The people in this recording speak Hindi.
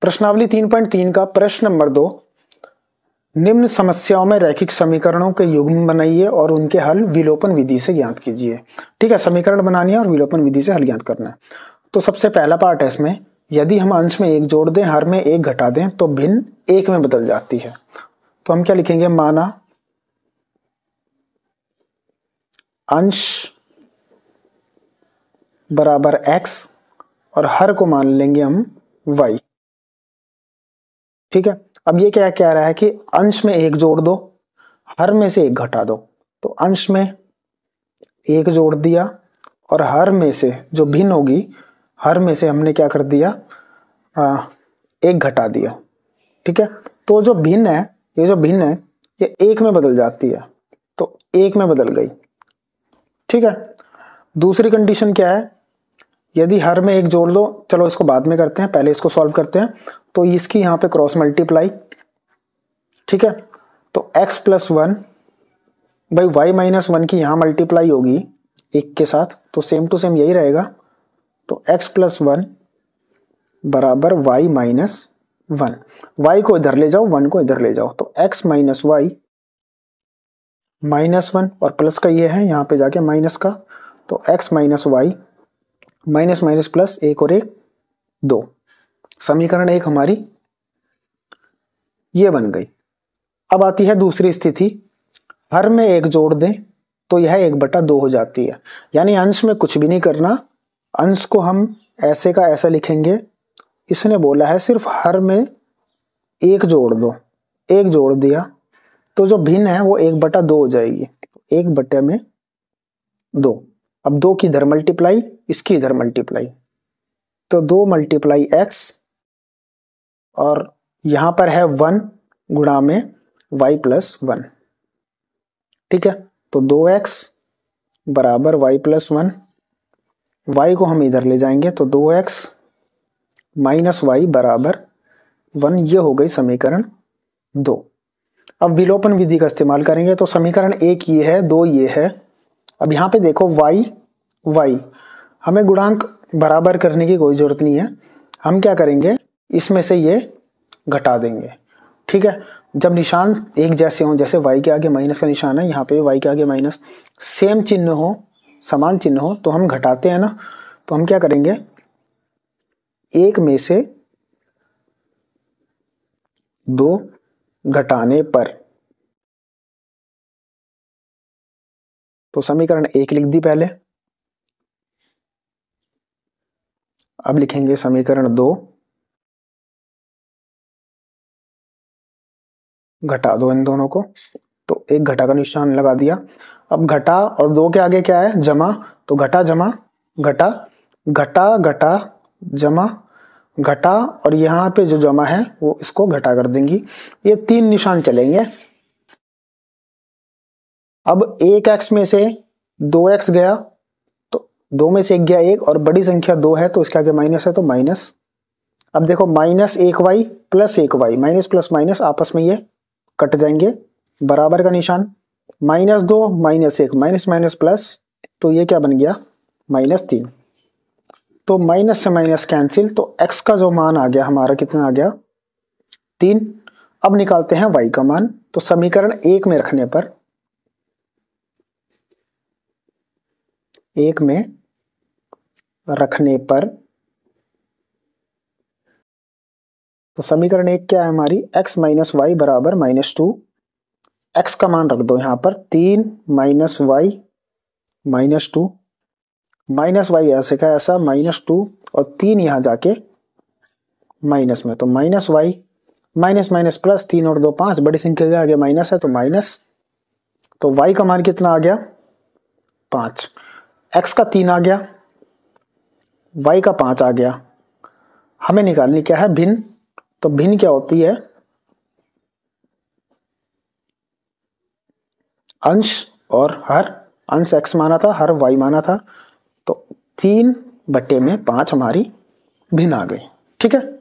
प्रश्नावली 3.3 का प्रश्न नंबर 2, निम्न समस्याओं में रैखिक समीकरणों के युग्म बनाइए और उनके हल विलोपन विधि से ज्ञात कीजिए। ठीक है, समीकरण बनानी है और विलोपन विधि से हल ज्ञात करना है। तो सबसे पहला पार्ट है इसमें, यदि हम अंश में एक जोड़ दें, हर में एक घटा दें तो भिन्न एक में बदल जाती है। तो हम क्या लिखेंगे, माना अंश बराबर x और हर को मान लेंगे हम y। ठीक है, अब ये क्या कह रहा है कि अंश में एक जोड़ दो, हर में से एक घटा दो। तो अंश में एक जोड़ दिया और हर में से जो भिन्न होगी, हर में से हमने क्या कर दिया, एक घटा दिया। ठीक है, तो जो भिन्न है, ये जो भिन्न है ये एक में बदल जाती है, तो एक में बदल गई। ठीक है, दूसरी कंडीशन क्या है, यदि हर में एक जोड़ दो, चलो इसको बाद में करते हैं, पहले इसको सॉल्व करते हैं। तो इसकी यहां पे क्रॉस मल्टीप्लाई। ठीक है, तो x plus 1 by y minus 1 की यहां मल्टीप्लाई होगी एक के साथ, तो सेम टू सेम यही रहेगा। तो x प्लस 1 बराबर वाई माइनस 1। वाई को इधर ले जाओ, 1 को इधर ले जाओ, तो x माइनस वाई माइनस 1 और प्लस का ये है यहां पे जाके माइनस का, तो x minus y minus minus plus, एक और एक 2। समीकरण 1 हमारी ये बन गई। अब आती है दूसरी स्थिति, हर में एक जोड़ दें तो यह 1/2 हो जाती है। यानी अंश में कुछ भी नहीं करना, अंश को हम ऐसे का ऐसा लिखेंगे। इसने बोला है सिर्फ हर में एक जोड़ दो, एक जोड़ दिया तो जो भिन्न है वो 1/2 हो जाएगी, 1/2। अब 2 की इधर मल्टीप्लाई, इसकी इधर मल्टीप्लाई, तो 2 मल्टीप्लाई x और यहां पर है 1 गुणा में y प्लस 1। ठीक है, तो 2x बराबर y प्लस 1, y को हम इधर ले जाएंगे तो 2x माइनस वाई बराबर 1। ये हो गई समीकरण 2। अब विलोपन विधि का इस्तेमाल करेंगे, तो समीकरण 1 ये है, 2 ये है। अब यहां पे देखो y हमें गुणांक बराबर करने की कोई जरूरत नहीं है, हम क्या करेंगे, इसमें से ये घटा देंगे। ठीक है, जब निशान एक जैसे हों, जैसे y के आगे माइनस का निशान है, यहाँ पे y के आगे माइनस, सेम चिन्ह हो, समान चिन्ह हो, तो हम घटाते हैं ना। तो हम क्या करेंगे, एक में से 2 घटाने पर, तो समीकरण 1 लिख दी पहले। अब लिखेंगे समीकरण 2, घटा दो इन दोनों को, तो एक घटा का निशान लगा दिया। अब घटा और 2 के आगे क्या है, जमा, तो घटा जमा घटा, घटा घटा जमा घटा, और यहां पे जो जमा है वो इसको घटा कर देंगी। ये 3 निशान चलेंगे। अब 1x में से 2x गया, तो 2 में से 1 गया 1, और बड़ी संख्या 2 है तो इसके आगे माइनस है तो माइनस। अब देखो minus 1y plus 1y, minus plus minus आपस में ये कट जाएंगे, बराबर का निशान, -2 -1 माइनस माइनस प्लस, तो ये क्या बन गया, -3। तो माइनस से माइनस कैंसिल, तो x का जो मान आ गया हमारा कितना आ गया, 3। अब निकालते हैं y का मान, तो समीकरण 1 में रखने पर, 1 में रखने पर, तो समीकरण 1 क्या है हमारी, x माइनस वाई बराबर -2। x का मान रख दो यहां पर, 3 माइनस वाई -2, माइनस वाई ऐसे का ऐसा -2, और 3 यहां जाके माइनस में, तो minus y minus minus plus, 3 और 2 5, बड़ी संख्या के आगे माइनस है तो माइनस, तो y का मान कितना आ गया, 5। x का 3 आ गया, y का 5 आ गया। हमें निकालनी क्या है, भिन्न। तो भिन्न क्या होती है, अंश और हर, अंश x माना था, हर y माना था, तो 3/5 हमारी भिन्न आ गई। ठीक है।